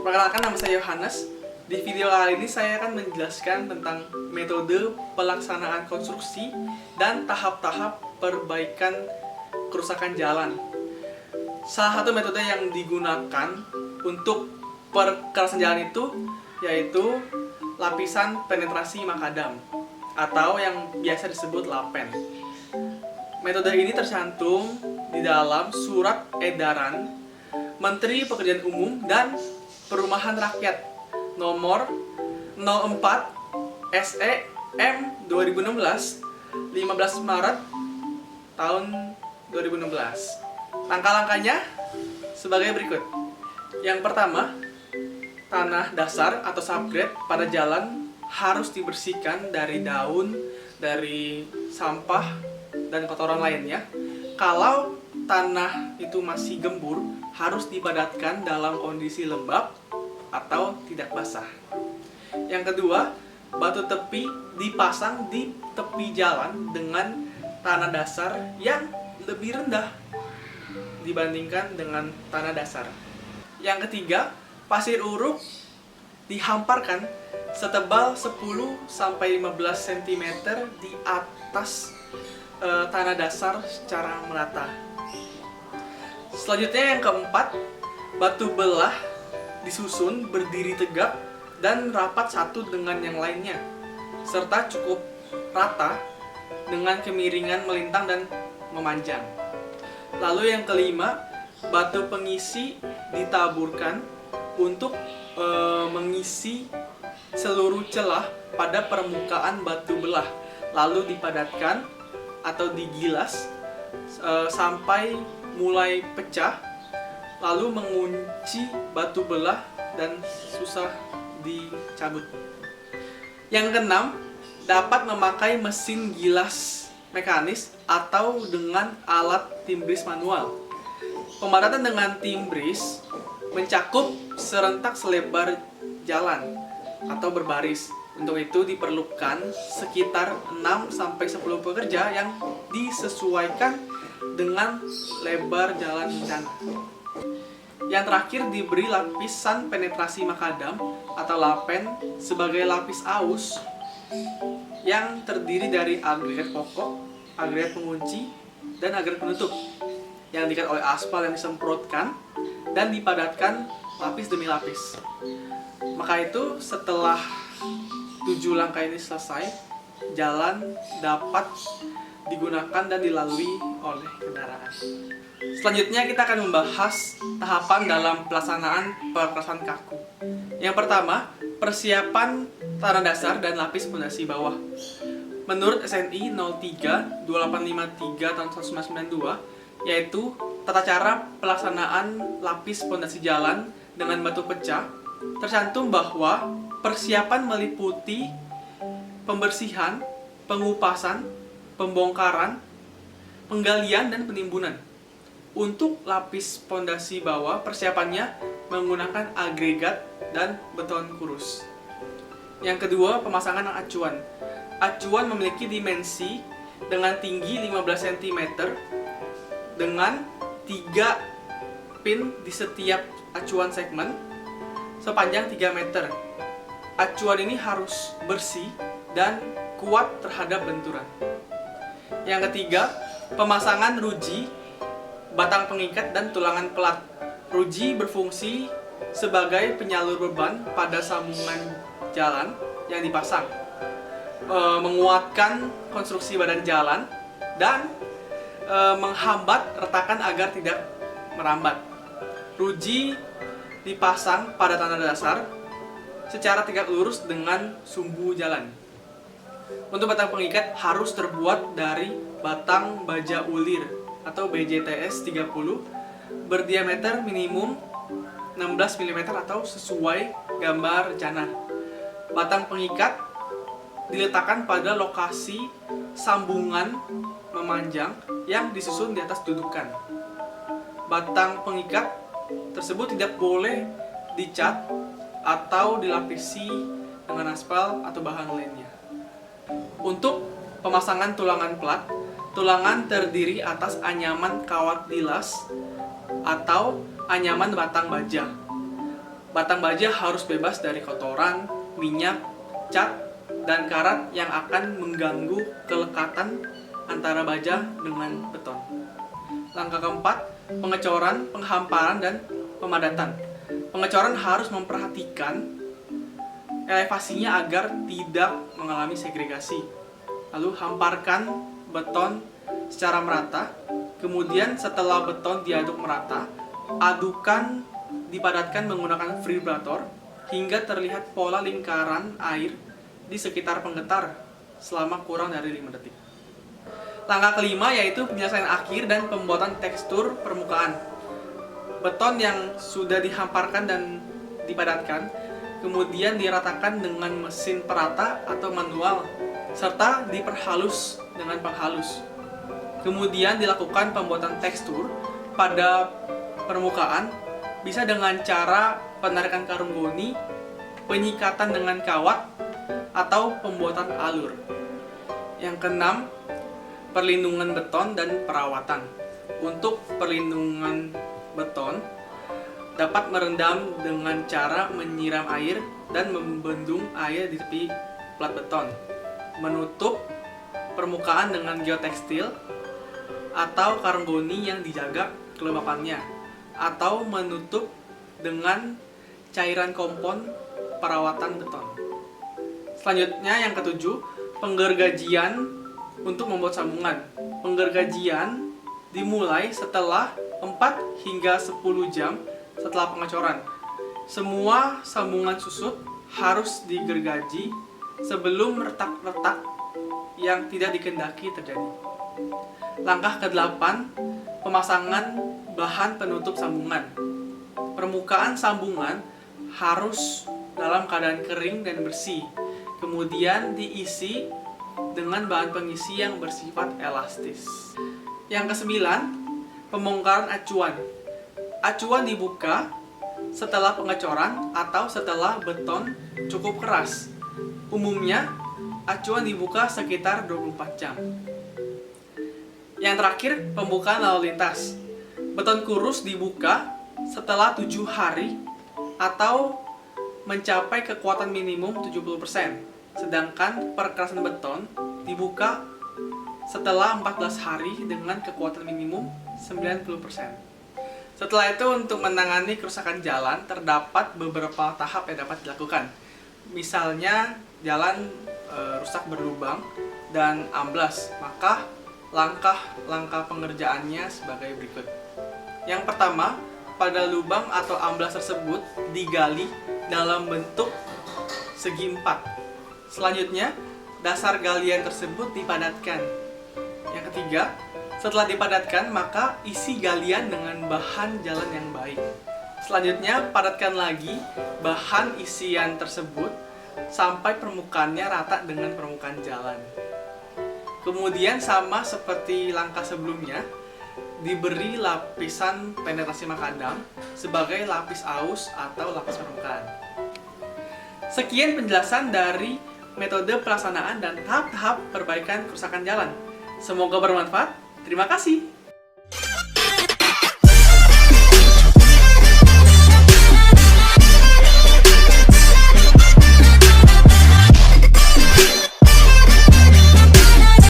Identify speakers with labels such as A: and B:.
A: Perkenalkan, nama saya Yohanes. Di video kali ini saya akan menjelaskan tentang metode pelaksanaan konstruksi dan tahap-tahap perbaikan kerusakan jalan. Salah satu metode yang digunakan untuk perkerasan jalan itu yaitu lapisan penetrasi makadam atau yang biasa disebut lapen. Metode ini tercantum di dalam Surat Edaran Menteri Pekerjaan Umum dan Perumahan Rakyat nomor 04 SE M 2016 15 Maret tahun 2016. Langkah-langkahnya sebagai berikut. Yang pertama, tanah dasar atau subgrade pada jalan harus dibersihkan dari daun, dari sampah dan kotoran lainnya. Kalau tanah itu masih gembur, harus dipadatkan dalam kondisi lembab atau tidak basah. Yang kedua, batu tepi dipasang di tepi jalan dengan tanah dasar yang lebih rendah dibandingkan dengan tanah dasar. Yang ketiga, pasir uruk dihamparkan setebal 10-15 cm di atas tanah dasar secara merata. Selanjutnya yang keempat, batu belah disusun berdiri tegak dan rapat satu dengan yang lainnya, serta cukup rata dengan kemiringan melintang dan memanjang. Lalu yang kelima, batu pengisi ditaburkan untuk mengisi seluruh celah pada permukaan batu belah, lalu dipadatkan atau digilas sampai mulai pecah, lalu mengunci batu belah dan susah dicabut. Yang keenam, dapat memakai mesin gilas mekanis atau dengan alat timbris manual. Pemadatan dengan timbris mencakup serentak selebar jalan atau berbaris. Untuk itu diperlukan sekitar 6-10 pekerja yang disesuaikan dengan lebar jalan bencana. Yang terakhir, diberi lapisan penetrasi makadam atau lapen sebagai lapis aus yang terdiri dari agregat pokok, agregat pengunci, dan agregat penutup yang diikat oleh aspal yang disemprotkan dan dipadatkan lapis demi lapis. Maka itu setelah 7 langkah ini selesai, jalan dapat digunakan dan dilalui oleh kendaraan. Selanjutnya kita akan membahas tahapan dalam pelaksanaan perkerasan kaku. Yang pertama, persiapan tanah dasar dan lapis fondasi bawah. Menurut SNI 03-2853 tahun 1992, yaitu tata cara pelaksanaan lapis fondasi jalan dengan batu pecah, tercantum bahwa persiapan meliputi pembersihan, pengupasan, pembongkaran, penggalian, dan penimbunan. Untuk lapis fondasi bawah, persiapannya menggunakan agregat dan beton kurus. Yang kedua, pemasangan acuan. Acuan memiliki dimensi dengan tinggi 15 cm dengan 3 pin di setiap acuan segmen sepanjang 3 meter. Acuan ini harus bersih dan kuat terhadap benturan. Yang ketiga, pemasangan ruji, batang pengikat, dan tulangan pelat. Ruji berfungsi sebagai penyalur beban pada sambungan jalan yang dipasang, menguatkan konstruksi badan jalan, dan menghambat retakan agar tidak merambat. Ruji dipasang pada tanah dasar secara tegak lurus dengan sumbu jalan. Untuk batang pengikat harus terbuat dari batang baja ulir atau BJTS 30 berdiameter minimum 16 mm atau sesuai gambar rencana. Batang pengikat diletakkan pada lokasi sambungan memanjang yang disusun di atas dudukan. Batang pengikat tersebut tidak boleh dicat atau dilapisi dengan aspal atau bahan lainnya. Untuk pemasangan tulangan pelat, tulangan terdiri atas anyaman kawat dilas atau anyaman batang baja. Batang baja harus bebas dari kotoran, minyak, cat, dan karat yang akan mengganggu kelekatan antara baja dengan beton. Langkah keempat, pengecoran, penghamparan, dan pemadatan. Pengecoran harus memperhatikan elevasinya agar tidak mengalami segregasi. Lalu hamparkan beton secara merata. Kemudian setelah beton diaduk merata, dipadatkan menggunakan vibrator hingga terlihat pola lingkaran air di sekitar penggetar selama kurang dari 5 detik. Langkah kelima yaitu penyelesaian akhir dan pembuatan tekstur permukaan. Beton yang sudah dihamparkan dan dipadatkan kemudian diratakan dengan mesin perata atau manual serta diperhalus dengan penghalus. Kemudian dilakukan pembuatan tekstur pada permukaan bisa dengan cara penarikan karung goni, penyikatan dengan kawat, atau pembuatan alur. Yang keenam, perlindungan beton dan perawatan. Untuk perlindungan beton, dapat merendam dengan cara menyiram air dan membendung air di tepi plat beton, menutup permukaan dengan geotekstil atau karung goni yang dijaga kelembapannya, atau menutup dengan cairan kompon perawatan beton. Selanjutnya yang ketujuh, penggergajian untuk membuat sambungan. Penggergajian dimulai setelah 4 hingga 10 jam setelah pengecoran. Semua sambungan susut harus digergaji sebelum retak-retak yang tidak dikehendaki terjadi. Langkah ke-8, pemasangan bahan penutup sambungan. Permukaan sambungan harus dalam keadaan kering dan bersih. Kemudian diisi dengan bahan pengisi yang bersifat elastis. Yang ke-9, pembongkaran acuan. Acuan dibuka setelah pengecoran atau setelah beton cukup keras. Umumnya, acuan dibuka sekitar 24 jam. Yang terakhir, pembukaan lalu lintas. Beton kurus dibuka setelah 7 hari atau mencapai kekuatan minimum 70%. Sedangkan perkerasan beton dibuka setelah 14 hari dengan kekuatan minimum 90%. Setelah itu, untuk menangani kerusakan jalan, terdapat beberapa tahap yang dapat dilakukan. Misalnya, jalan rusak berlubang dan amblas, maka langkah-langkah pengerjaannya sebagai berikut. Yang pertama, pada lubang atau amblas tersebut digali dalam bentuk segi 4. Selanjutnya, dasar galian tersebut dipadatkan. Yang ketiga, setelah dipadatkan, maka isi galian dengan bahan jalan yang baik. Selanjutnya, padatkan lagi bahan isian tersebut sampai permukaannya rata dengan permukaan jalan. Kemudian sama seperti langkah sebelumnya, diberi lapisan penetrasi makadam sebagai lapis aus atau lapis permukaan. Sekian penjelasan dari metode pelaksanaan dan tahap-tahap perbaikan kerusakan jalan. Semoga bermanfaat. Terima kasih.